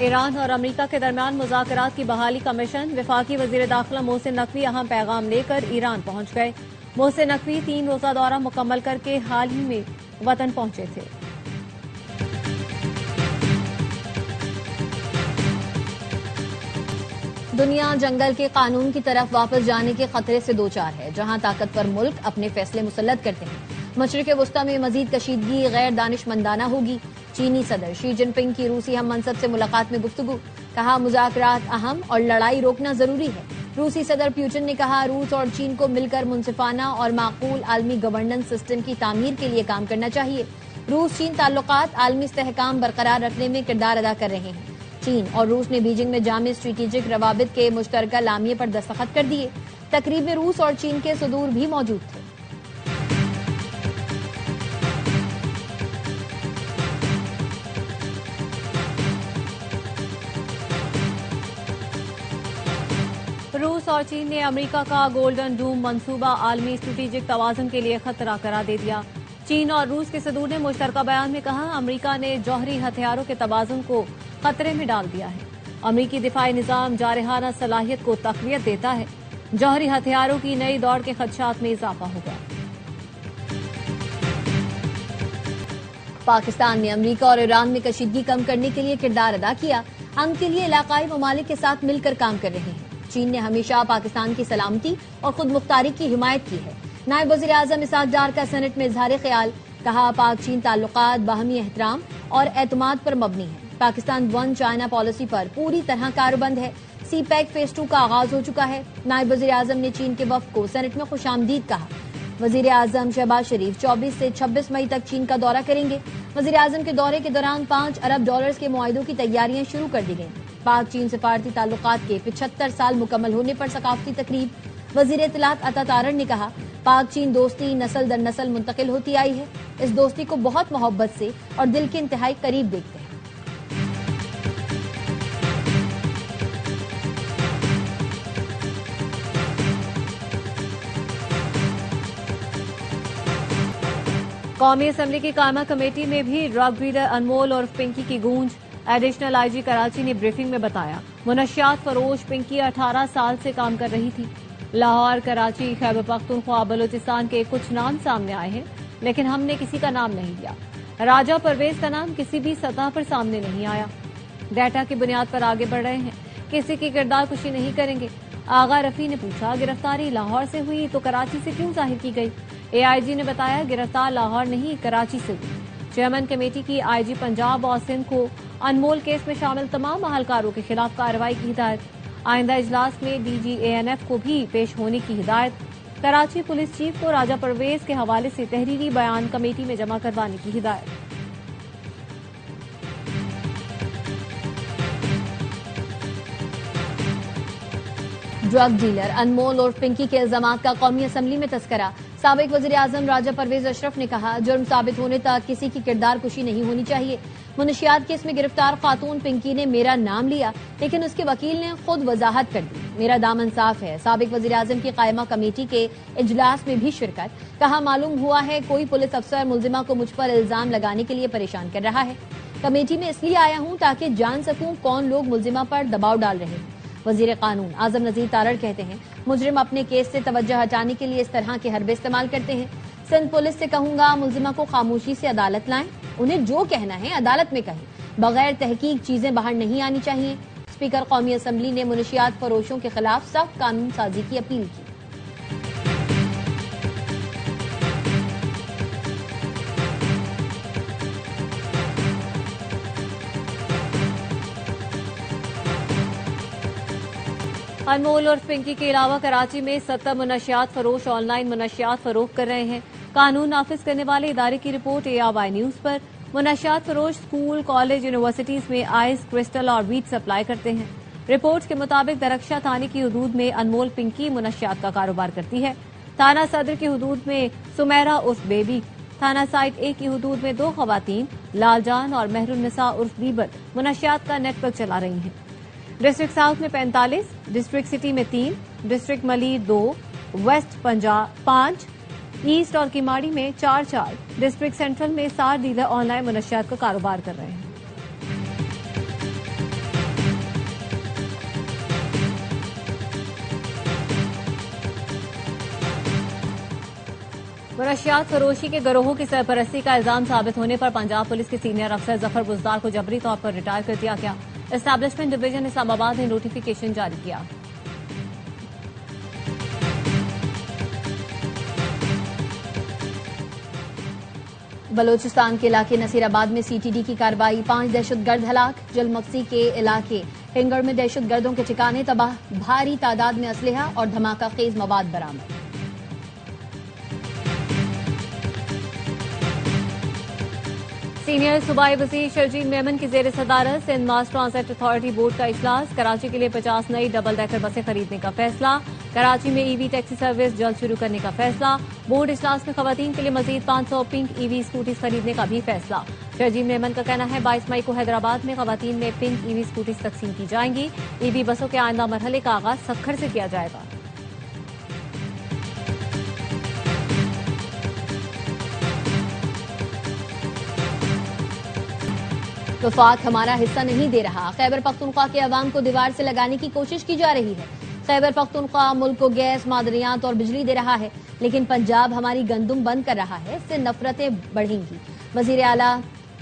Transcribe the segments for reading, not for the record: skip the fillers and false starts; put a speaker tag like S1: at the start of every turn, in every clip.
S1: Iran और America के दरमियान मुज़ाकरात की बहाली का मिशन। वफाकी वज़ीर दाखिला मोहसिन नकवी अहम पैगाम लेकर ईरान पहुंच गए। मोहसिन नकवी 3 रोज़ा दौरा मुकम्मल करके हाल ही में वतन पहुंचे थे। दुनिया जंगल के कानून की तरफ वापस जाने के खतरे से दो चार है, जहां ताकतवर मुल्क अपने फैसले मुसल्लत करते हैं। मशरिक वस्ता में मजीद कशीदगी गैर दानिशमंदाना होगी। चीनी सदर शी जिनपिंग की रूसी हम मनसब से मुलाकात में गुफ्तगू। कहा, मुज़ाकरात अहम और लड़ाई रोकना जरूरी है। रूसी सदर पुतिन ने कहा, रूस और चीन को मिलकर मुनसिफाना और माकूल आलमी गवर्नेंस सिस्टम की तामीर के लिए काम करना चाहिए। रूस चीन ताल्लुकात आलमी इस्तेहकाम बरकरार रखने में किरदार अदा कर रहे हैं। चीन और रूस ने बीजिंग में जामे स्ट्रेटेजिक रवाबित के मुश्तरका लामिये पर दस्तखत कर दिए। तकरीब में रूस और चीन के सदूर भी मौजूद थे। रूस और चीन ने अमेरिका का गोल्डन डूम मंसूबा आलमी स्ट्रेटेजिक तवाज़ुन के लिए खतरा करार दे दिया। चीन और रूस के सदूर ने मुश्तरका बयान में कहा, अमेरिका ने जौहरी हथियारों के तवाज़ुन को खतरे में डाल दिया है। अमेरिकी दिफाई निजाम जारहाना सलाहियत को तक़वियत देता है। जौहरी हथियारों की नई दौड़ के खदशात में इजाफा होगा। पाकिस्तान ने अमेरिका और ईरान में कशीदगी कम करने के लिए किरदार अदा किया। हम के लिए इलाकाई ममालिक के साथ मिलकर काम कर रहे हैं। चीन ने हमेशा पाकिस्तान की सलामती और खुद मुख्तारी की हिमायत की है। नायब वज़ीर आज़म इसाक डार का सेनेट में इजहार ख्याल। कहा, पाक चीन ताल्लुकात बाहमी एहतराम और एतमाद पर मबनी है। पाकिस्तान वन चाइना पॉलिसी पर पूरी तरह कारबंद है। सी पैक फेज 2 का आगाज हो चुका है। नायब वज़ीर आज़म ने चीन के वफ़द को सेनेट में खुशामदीद कहा। वज़ीर आज़म शहबाज शरीफ 24 से 26 मई तक चीन का दौरा करेंगे। वज़ीर आज़म के दौरे के दौरान $5 अरब के मुआहिदों की तैयारियां शुरू कर दी गई। पाक चीन सिफारती ताल्लुकात के 75 साल मुकम्मल होने पर सकाफती तकरीब। वज़ीर इत्तलात अता तारड़ ने कहा, पाक चीन दोस्ती नस्ल दर नस्ल मुंतकिल होती आई है। इस दोस्ती को बहुत मोहब्बत से और दिल के इंतहाई करीब देखते हैं। कौमी असम्बली की कायमा कमेटी में भी ड्रग ब्रीडर अनमोल और पिंकी की गूंज। एडिशनल आईजी कराची ने ब्रीफिंग में बताया, मुनशियात फरोश पिंकी 18 साल से काम कर रही थी। लाहौर, कराची, खैबर पख्तूनख्वा, बलूचिस्तान के कुछ नाम सामने आए हैं, लेकिन हमने किसी का नाम नहीं लिया। राजा परवेज का नाम किसी भी सतह पर सामने नहीं आया। डाटा की बुनियाद पर आगे बढ़ रहे हैं, किसी की किरदार कुशी नहीं करेंगे। आगा रफी ने पूछा, गिरफ्तारी लाहौर से हुई तो कराची से क्यों जाहिर की गई? एआईजी ने बताया, गिरफ्तार लाहौर नहीं कराची से हुई। चेयरमैन कमेटी की आईजी पंजाब और सिंध को अनमोल केस में शामिल तमाम अहलकारों के खिलाफ कार्रवाई की हिदायत। आइंदा इजलास में डीजी एएनएफ को भी पेश होने की हिदायत। कराची पुलिस चीफ को राजा परवेज के हवाले से तहरीरी बयान कमेटी में जमा करवाने की हिदायत। ड्रग डीलर अनमोल और पिंकी के इल्जामात का कौमी असम्बली में तस्करा। साबिक वज़ीर आज़म राजा परवेज अशरफ ने कहा, जुर्म साबित होने तक किसी की किरदार कुशी नहीं होनी चाहिए। मुनशियात केस में गिरफ्तार खातून पिंकी ने मेरा नाम लिया, लेकिन उसके वकील ने खुद वजाहत कर दी। मेरा दामन साफ है। साबिक वज़ीर आज़म की कायमा कमेटी के इजलास में भी शिरकत। कहा, मालूम हुआ है कोई पुलिस अफसर मुलजिमा को मुझ पर इल्जाम लगाने के लिए परेशान कर रहा है। कमेटी में इसलिए आया हूँ ताकि जान सकूं कौन लोग मुलजिमा पर दबाव डाल रहे हैं। वजीर कानून आजम नजीर तारड़ कहते हैं, मुजरिम अपने केस से तवज्जो हटाने के लिए इस तरह के हरबे इस्तेमाल करते हैं। सिंध पुलिस से कहूंगा, मुलजिमा को खामोशी से अदालत लाएं। उन्हें जो कहना है अदालत में कहें, बगैर तहकीक चीजें बाहर नहीं आनी चाहिए। स्पीकर कौमी असम्बली ने मुनशियात फरोशों के खिलाफ सख्त कानून साजी की अपील की। अनमोल और पिंकी के अलावा कराची में 70 मुनशियात फरोश ऑनलाइन मुनशियात फरोख्त कर रहे हैं। कानून नाफिज करने वाले इदारे की रिपोर्ट ARY न्यूज पर। मुनशियात फरोश स्कूल, कॉलेज, यूनिवर्सिटीज में आइस, क्रिस्टल और वीट सप्लाई करते हैं। रिपोर्ट के मुताबिक दरख्शा थाने की हदूद में अनमोल पिंकी मुनशियात का कारोबार करती है। थाना सदर की हदूद में सुमेरा उर्फ बेबी, थाना साइट A की हदूद में 2 खवातीन लालजान और मेहरुन्निसा उर्फ बीबर मुनशियात का नेटवर्क चला रही हैं। डिस्ट्रिक्ट साउथ में 45, डिस्ट्रिक्ट सिटी में 3, district Malir 2, west Punjab 5, east और किमाड़ी में 4, डिस्ट्रिक्ट सेंट्रल में 7 डीलर ऑनलाइन मुनशियात का कारोबार कर रहे हैं। मनशियात फरोशी के गिरोहों की सरपरस्ती का इल्जाम साबित होने पर पंजाब पुलिस के सीनियर अफसर जफर बुजदार को जबरी तौर पर रिटायर कर दिया गया। एस्टैब्लिशमेंट डिवीजन इस्लामाबाद ने नोटिफिकेशन जारी किया। बलोचिस्तान के इलाके नसीराबाद में सीटीडी की कार्रवाई, 5 दहशतगर्द हलाक। जलमक्सी के इलाके हिंगड़ में दहशतगर्दों के ठिकाने तबाह, भारी तादाद में असलहा और धमाका खेज मवाद बरामद। सीनियर सूबाई वज़ीर शर्जील मेमन की जेर सदारत Sindh mass transit authority board का इजलास, कराची के लिए 50 नई डबल डेकर बसें खरीदने का फैसला। कराची में ईवी टैक्सी सर्विस जल्द शुरू करने का फैसला। बोर्ड इजलास में खवातीन के लिए मजीद 500 पिंक ईवी स्कूटीज खरीदने का भी फैसला। शर्जील मेमन का कहना है 22 मई को हैदराबाद में खवातीन में पिंक ईवी स्कूटीज तकसीम की जाएंगी। ईवी बसों के आइंदा मरहले का आगाज सक्खर से किया जाएगा। वफाक हमारा हिस्सा नहीं दे रहा, खैबर पख्तूनख्वा के अवाम को दीवार से लगाने की कोशिश की जा रही है। खैबर पख्तूनख्वा मुल्क को गैस, मादनियात और बिजली दे रहा है, लेकिन पंजाब हमारी गंदुम बंद कर रहा है, इससे नफरतें बढ़ेंगी। वजीर आला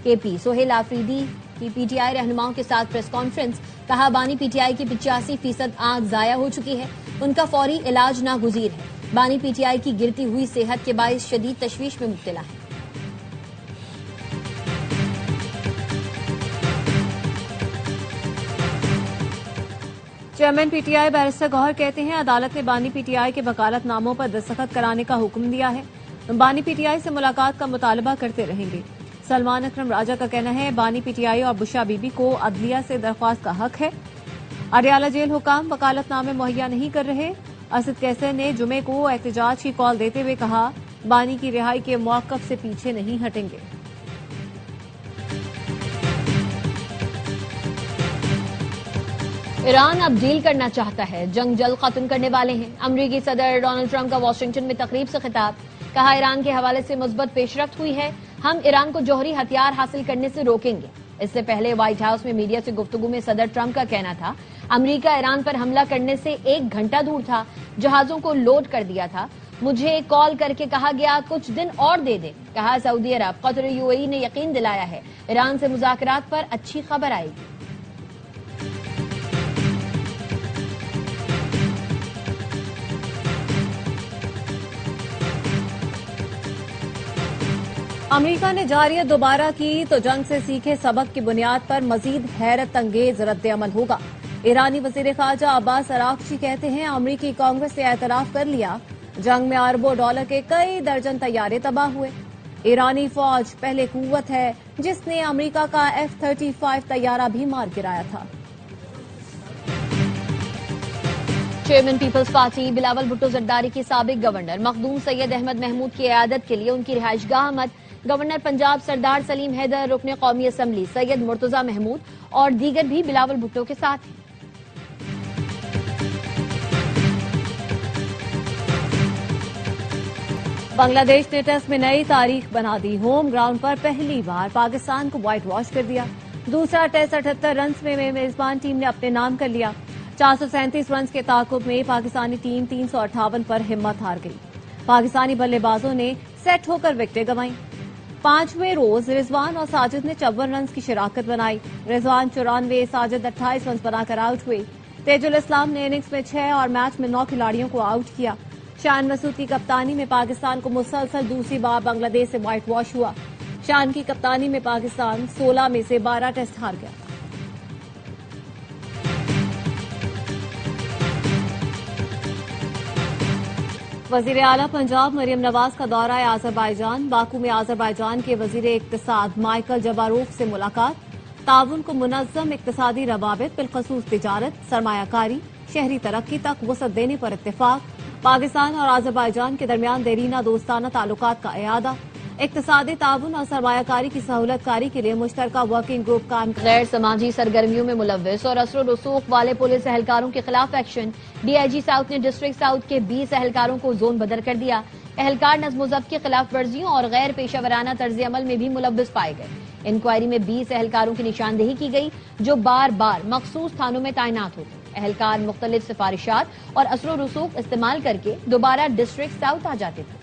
S1: केपी सोहेल आफरीदी की पीटीआई रहनुमाओं के साथ प्रेस कॉन्फ्रेंस, कहा बानी पीटीआई की 85% आंख जाया हो चुकी है, उनका फौरी इलाज नागुजीर है। बानी पीटीआई की गिरती हुई सेहत के बायस शदीद तशवीश में मुब्तला है। चेयरमैन पीटीआई बैरिस्टर गौहर कहते हैं अदालत ने बानी पीटीआई के वकालतनामों पर दस्तखत कराने का हुक्म दिया है। बानी पीटीआई से मुलाकात का मुतालबा करते रहेंगे। सलमान अकरम राजा का कहना है बानी पीटीआई और बुशा बीबी को अदलिया से दरख्वास्त का हक है। अडियाला जेल हुकाम वकालतनामे मुहैया नहीं कर रहे। असद कैसर ने जुमे को एहतजाज की कॉल देते हुए कहा बानी की रिहाई के मौक़िफ़ से पीछे नहीं हटेंगे। ईरान अब डील करना चाहता है, जंग जल्द खत्म करने वाले हैं। अमरीकी सदर डोनाल्ड ट्रंप का वाशिंगटन में तकरीब से खिताब, कहा ईरान के हवाले से मुस्बत पेशरफ्त हुई है, हम ईरान को जौहरी हथियार हासिल करने से रोकेंगे। इससे पहले व्हाइट हाउस में मीडिया से गुफ्तगू में सदर ट्रंप का कहना था अमरीका ईरान पर हमला करने से 1 घंटा दूर था, जहाजों को लोड कर दिया था। मुझे कॉल करके कहा गया कुछ दिन और दे दे। कहा सऊदी अरब, कतर, यूएई ने यकीन दिलाया है ईरान से मुज़ाकरात पर अच्छी खबर आएगी। अमेरिका ने जारियत दोबारा की तो जंग से सीखे सबक की बुनियाद पर मजीद हैरत अंगेज रद्द-ए-अमल होगा। ईरानी वजीर खारजा अब्बास अरागची कहते हैं अमेरिकी कांग्रेस ने एतराफ कर लिया जंग में अरबों डॉलर के कई दर्जन तैयारे तबाह हुए। ईरानी फौज पहले कुव्वत है जिसने अमेरिका का F-35 तैयारा भी मार गिराया था। Chairman peoples party Bilawal Bhutto Zardari के साबिक गवर्नर मखदूम सैयद अहमद महमूद की इयादत के लिए उनकी रिहाइशगाह मद, गवर्नर पंजाब सरदार सलीम हैदर, रुकने कौमी असम्बली सैयद मुर्तजा महमूद और दीगर भी बिलावल भुट्टो के साथ हैं। बांग्लादेश ने टेस्ट में नई तारीख बना दी, होम ग्राउंड पर पहली बार पाकिस्तान को व्हाइट वॉश कर दिया। दूसरा टेस्ट 78 रन में मेजबान टीम ने अपने नाम कर लिया। 437 रन के ताकुब में पाकिस्तानी टीम 358 पर हिम्मत हार गई। पाकिस्तानी बल्लेबाजों ने सेट होकर विकेटें गंवाई। 5वें रोज रिजवान और साजिद ने 54 रन की शराकत बनाई। रिजवान 94, साजिद 28 रन बनाकर आउट हुए। तेजुल इस्लाम ने इनिंग्स में 6 और मैच में 9 खिलाड़ियों को आउट किया। शान मसूद की कप्तानी में पाकिस्तान को मुसलसल दूसरी बार बांग्लादेश से व्हाइट वॉश हुआ। शान की कप्तानी में पाकिस्तान 16 में से 12 टेस्ट हार गया। वजीर आला पंजाब मरियम नवाज का दौरा है आजरबाईजान। बाकू में आजरबाईजान के वजीर इक्तिसाद माइकल जबारोफ से मुलाकात। ताउन को मुनज़्ज़म इक्तिसादी रवाबित बिलखसूस तिजारत, सरमायाकारी, शहरी तरक्की तक वसअत देने पर इत्तेफाक। पाकिस्तान और आजरबाईजान के दरमियान देरीना दोस्ताना ताल्लुकात का इयादा। इक्तिसादी ताउन और सरमायाकारी की सहूलतकारी के लिए मुश्तरका वर्किंग ग्रुप कायम। गैर समाजी सरगर्मियों में मुलव्विस और असर रसूख वाले पुलिस एहलकारों के खिलाफ एक्शन। डीआईजी साउथ ने डिस्ट्रिक्ट साउथ के 20 एहलकारों को जोन बदल कर दिया। एहलकार नज़्म-ओ-ज़ब्त की खिलाफ वर्जियों और गैर पेशावराना तर्ज अमल में भी मुलव्विस पाए गए। इंक्वायरी में 20 एहलकारों की निशानदेही की गई जो बार बार मखसूस थानों में तैनात होते। एहलकार मुख्तलिफ सिफारिशात और असर रसूख इस्तेमाल करके दोबारा डिस्ट्रिक्ट साउथ आ जाते थे।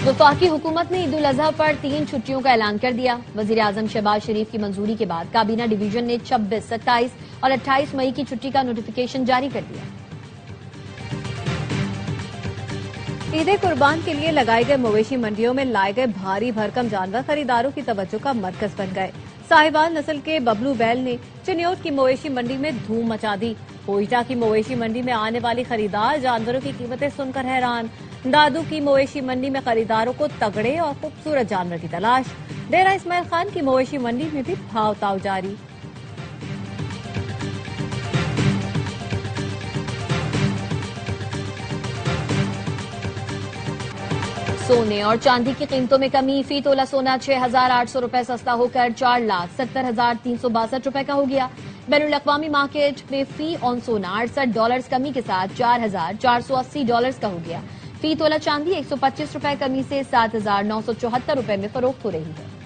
S1: वफाकी हुकूमत ने ईद उल अजहा पर 3 छुट्टियों का ऐलान कर दिया। वजीर आजम शहबाज शरीफ की मंजूरी के बाद काबीना डिवीजन ने 26, 27 और 28 मई की छुट्टी का नोटिफिकेशन जारी कर दिया।
S2: ईद कुर्बान के लिए लगाई गए मवेशी मंडियों में लाए गए भारी भरकम जानवर खरीदारों की तवज्जो का मरकज बन गए। साहिवाल नस्ल के बबलू बैल ने चिन्योट की मवेशी मंडी में धूम मचा दी। कोयटा की मवेशी मंडी में आने वाली खरीदार जानवरों की कीमतें सुनकर हैरान। दादू की मवेशी मंडी में खरीदारों को तगड़े और खूबसूरत जानवर की तलाश। डेरा इस्माइल खान की मवेशी मंडी में भी भाव ताव जारी।
S1: सोने और चांदी की कीमतों में कमी। फी तोला सोना 6,800 रुपए सस्ता होकर 4,70,362 रुपए का हो गया। बैनुल अक़वामी मार्केट में फी ऑन सोना $68 कमी के साथ $4,480 का हो गया। फी तोला चांदी 125 रुपए कमी से 7,974 रुपए में फरोख्त हो रही है।